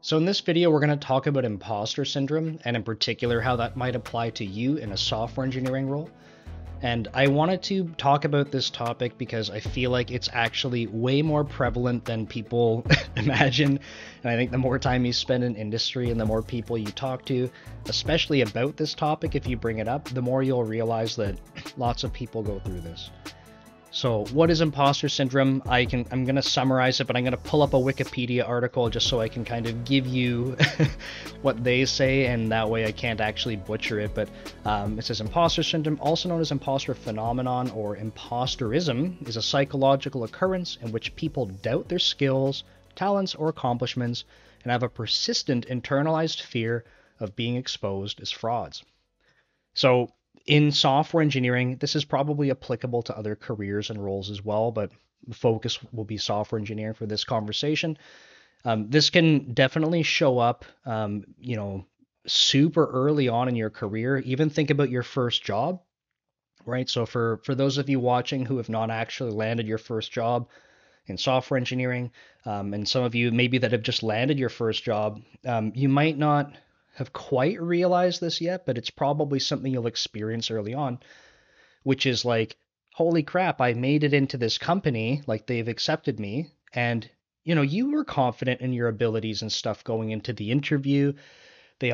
So in this video, we're going to talk about imposter syndrome, and in particular, how that might apply to you in a software engineering role. And I wanted to talk about this topic because I feel like it's actually way more prevalent than people imagine. And I think the more time you spend in industry and the more people you talk to, especially about this topic, if you bring it up, the more you'll realize that lots of people go through this. So, what is imposter syndrome? I'm going to summarize it, but I'm going to pull up a Wikipedia article just so I can kind of give you what they say, and that way I can't actually butcher it. But it says imposter syndrome, also known as imposter phenomenon or imposterism, is a psychological occurrence in which people doubt their skills, talents, or accomplishments and have a persistent internalized fear of being exposed as frauds. So, in software engineering, this is probably applicable to other careers and roles as well, but the focus will be software engineering for this conversation. This can definitely show up, super early on in your career. Even think about your first job, right? So for those of you watching who have not actually landed your first job in software engineering, and some of you maybe that have just landed your first job, you might not have quite realized this yet, but it's probably something you'll experience early on, which is like, holy crap, I made it into this company, like they've accepted me. And, you were confident in your abilities and stuff going into the interview. They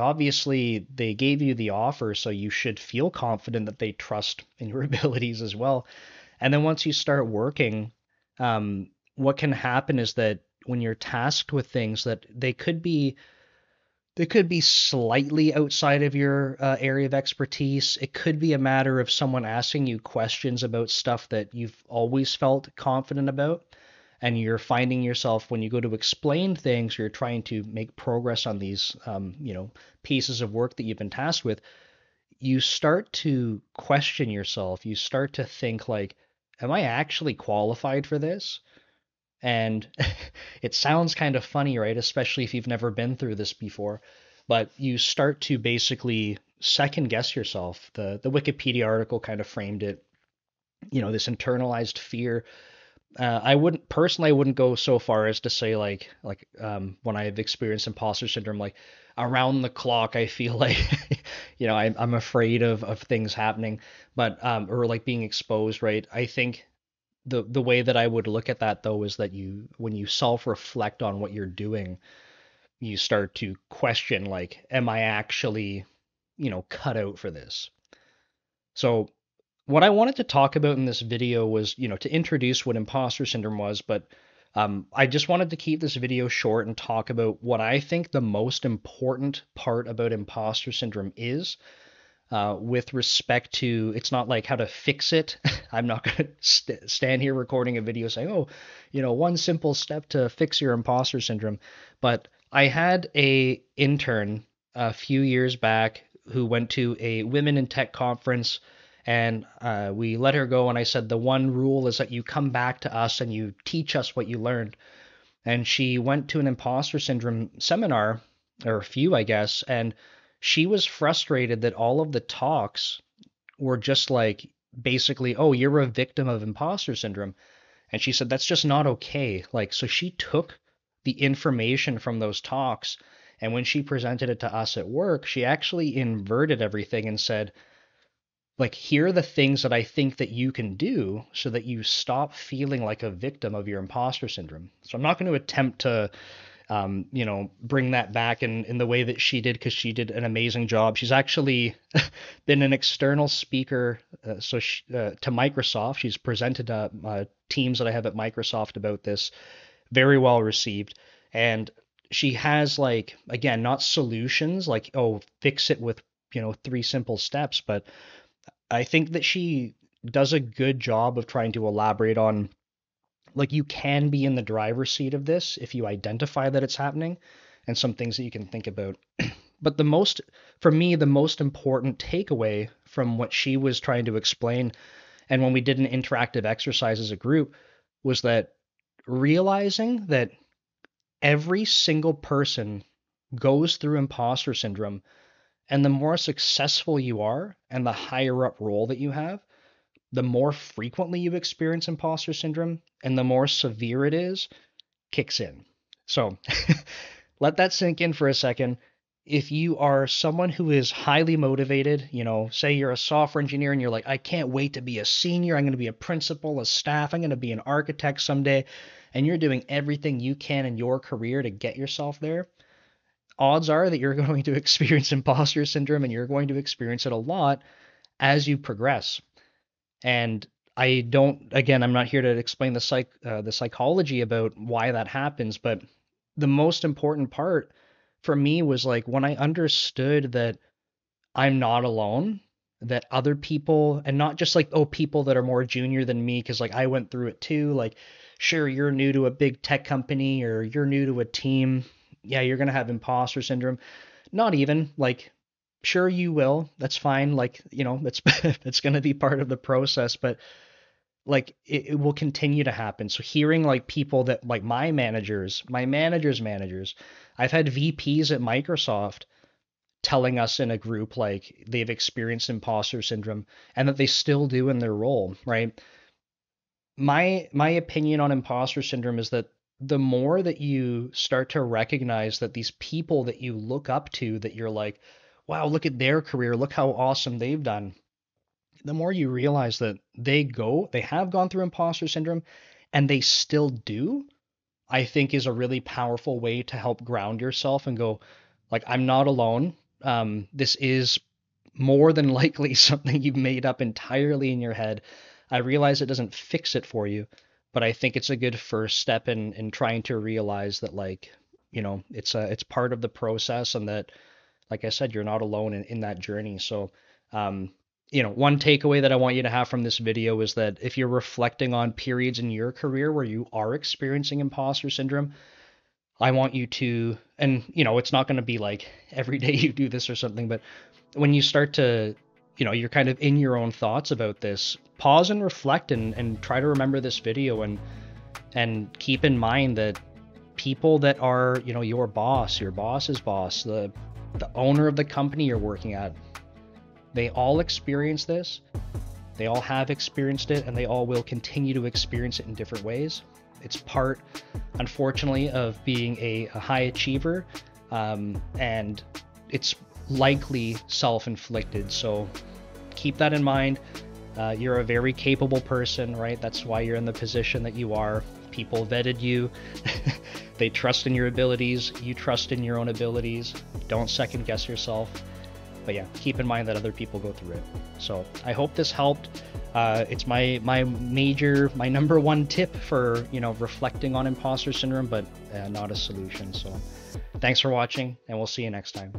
gave you the offer, so you should feel confident that they trust in your abilities as well. And then once you start working, what can happen is that when you're tasked with things that they could be slightly outside of your area of expertise. It could be a matter of someone asking you questions about stuff that you've always felt confident about. And you're finding yourself when you go to explain things, you're trying to make progress on these, pieces of work that you've been tasked with. You start to question yourself. You start to think like, am I actually qualified for this? And it sounds kind of funny, right? Especially if you've never been through this before. But you start to basically second guess yourself. The Wikipedia article kind of framed it, this internalized fear. I wouldn't go so far as to say like when I've experienced imposter syndrome, like around the clock, I feel like I'm afraid of things happening, but or like being exposed, right? I think the way that I would look at that though is that when you self reflect on what you're doing, you start to question like, am I actually, cut out for this? So what I wanted to talk about in this video was, to introduce what imposter syndrome was, but I just wanted to keep this video short and talk about what I think the most important part about imposter syndrome is, with respect to it's not like how to fix it. I'm not going to stand here recording a video saying, oh, one simple step to fix your imposter syndrome. But I had a intern a few years back who went to a women in tech conference, and we let her go. And I said, the one rule is that you come back to us and you teach us what you learned. And she went to an imposter syndrome seminar, or a few, I guess, and she was frustrated that all of the talks were just like basically, oh, you're a victim of imposter syndrome. And she said, that's just not okay. Like, so she took the information from those talks, and when she presented it to us at work, she actually inverted everything and said, like, here are the things that I think that you can do so that you stop feeling like a victim of your imposter syndrome. So I'm not going to attempt to bring that back in the way that she did, because she did an amazing job. She's actually been an external speaker, to Microsoft. She's presented teams that I have at Microsoft about this, very well received. And she has, like, again, not solutions like, oh, fix it with, three simple steps, but I think that she does a good job of trying to elaborate on, like, you can be in the driver's seat of this if you identify that it's happening, and some things that you can think about. But for me, the most important takeaway from what she was trying to explain, and when we did an interactive exercise as a group, was that realizing that every single person goes through imposter syndrome, and the more successful you are and the higher up role that you have, the more frequently you experience imposter syndrome and the more severe it is, kicks in. So Let that sink in for a second. If you are someone who is highly motivated, say you're a software engineer and you're like, I can't wait to be a senior, I'm going to be a principal, a staff, I'm going to be an architect someday, and you're doing everything you can in your career to get yourself there, odds are that you're going to experience imposter syndrome and you're going to experience it a lot as you progress. And I don't, again, I'm not here to explain the psychology about why that happens, but the most important part for me was like when I understood that I'm not alone, that other people, and not just like, oh, people that are more junior than me, because like I went through it too. Like, sure, you're new to a big tech company or you're new to a team. Yeah, you're going to have imposter syndrome. Not even like, sure, you will. That's fine. Like, that's, that's going to be part of the process, but like it will continue to happen. So hearing like people that like my managers' managers, I've had VPs at Microsoft telling us in a group like they've experienced imposter syndrome and that they still do in their role, right? My opinion on imposter syndrome is that the more that you start to recognize that these people that you look up to, that you're like, wow, look at their career, look how awesome they've done, the more you realize that they have gone through imposter syndrome and they still do, I think is a really powerful way to help ground yourself and go, like, I'm not alone. This is more than likely something you've made up entirely in your head. I realize it doesn't fix it for you, but I think it's a good first step in trying to realize that, like, it's part of the process, and that, like I said, you're not alone in that journey. So, um, one takeaway that I want you to have from this video is that if you're reflecting on periods in your career where you are experiencing imposter syndrome, I want you to, and it's not going to be like every day you do this or something, but when you start to, you're kind of in your own thoughts about this, pause and reflect and try to remember this video and keep in mind that people that are, your boss's boss, the owner of the company you're working at, they all experience this. They all have experienced it, and they all will continue to experience it in different ways. It's part, unfortunately, of being a high achiever, and it's likely self-inflicted. So keep that in mind. You're a very capable person, right? That's why you're in the position that you are. People vetted you. They trust in your abilities. You trust in your own abilities. Don't second guess yourself. But yeah, keep in mind that other people go through it. So I hope this helped. It's my number one tip for reflecting on imposter syndrome, but not a solution. So thanks for watching, and we'll see you next time.